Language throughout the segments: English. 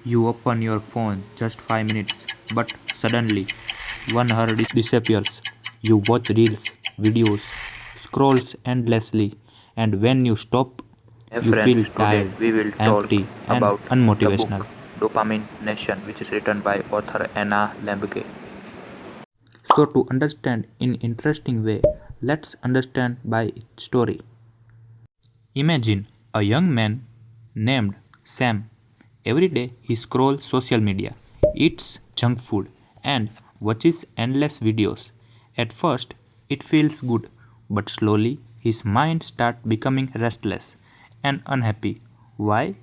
You open your phone just 5 minutes, but suddenly 1 hour disappears. You watch reels, videos, scrolls endlessly, and when you stop, Hey you feel friends, today tired, we will talk empty, and about the unmotivational. book Dopamine Nation, which is written by author Anna Lembke. So to understand in interesting way, let's understand by its story. Imagine a young man named Sam. Every day he scrolls social media, eats junk food, and watches endless videos. At first, it feels good, but slowly his mind starts becoming restless and unhappy. Why?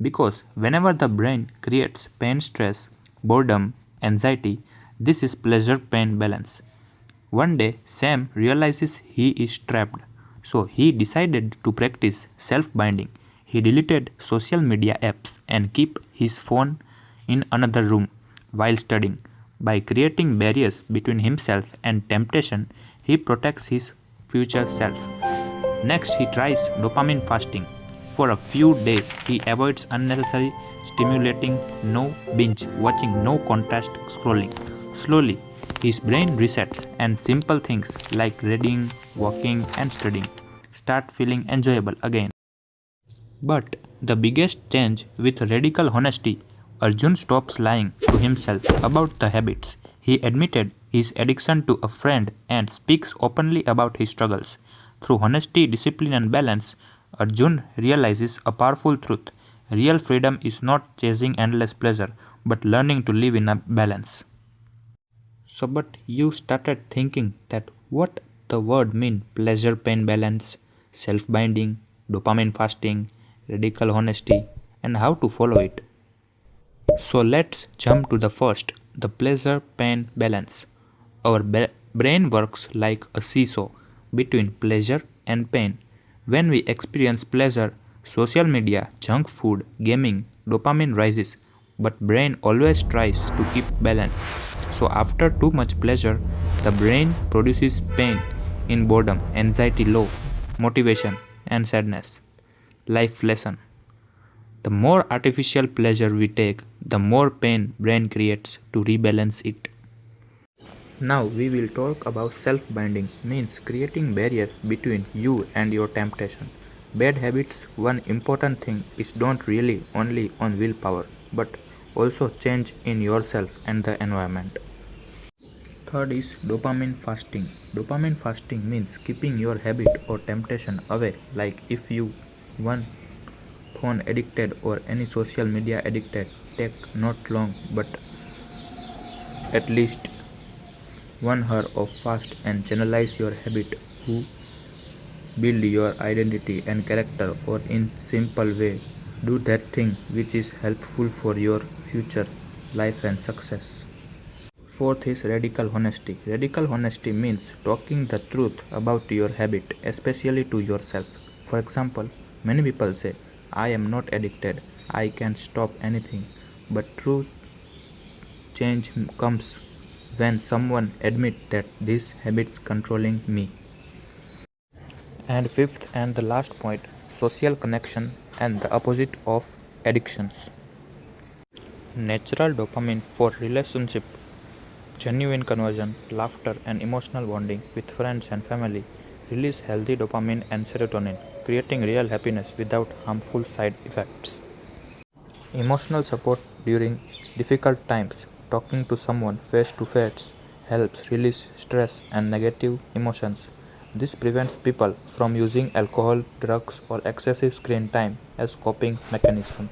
Because whenever the brain creates pain, stress, boredom, anxiety, this is pleasure pain balance. One day, Sam realizes he is trapped, so he decided to practice self binding. He deleted social media apps and keep his phone in another room while studying. By creating barriers between himself and temptation, he protects his future self. Next, he tries dopamine fasting. For a few days, he avoids unnecessary stimulating, no binge watching, no contrast scrolling. Slowly, his brain resets, and simple things like reading, walking, and studying start feeling enjoyable again. But the biggest change with radical honesty, Arjun stops lying to himself about the habits. He admitted his addiction to a friend and speaks openly about his struggles. Through honesty, discipline, and balance, Arjun realizes a powerful truth. Real freedom is not chasing endless pleasure, but learning to live in a balance. So, but you started thinking that what the word mean pleasure pain balance, self binding, dopamine fasting, radical honesty, and how to follow it. So, let's jump to the first the pleasure pain balance. Our brain works like a seesaw between pleasure and pain. When we experience pleasure, social media, junk food, gaming, dopamine rises, but brain always tries to keep balance. So after too much pleasure, the brain produces pain in boredom, anxiety low, motivation and sadness. Life lesson. The more artificial pleasure we take, the more pain brain creates to rebalance it. Now we will talk about self-binding means creating barrier between you and your temptation. Bad habits one important thing is don't really only on willpower but also change in yourself and the environment. Third is dopamine fasting. Dopamine fasting means keeping your habit or temptation away like if you one phone addicted or any social media addicted take not long but at least 1 hour of fast and channelize your habit who build your identity and character or in simple way do that thing which is helpful for your future life and success. Fourth is radical honesty. Radical honesty means talking the truth about your habit, especially to yourself. For example, many people say, I am not addicted, I can stop anything. But true change comes when someone admits that these habits controlling me. And fifth and the last point, social connection and the opposite of addictions. Natural dopamine for relationship, genuine conversion, laughter and emotional bonding with friends and family release healthy dopamine and serotonin, creating real happiness without harmful side effects. Emotional support during difficult times. Talking to someone face to face helps release stress and negative emotions. This prevents people from using alcohol, drugs, or excessive screen time as coping mechanism.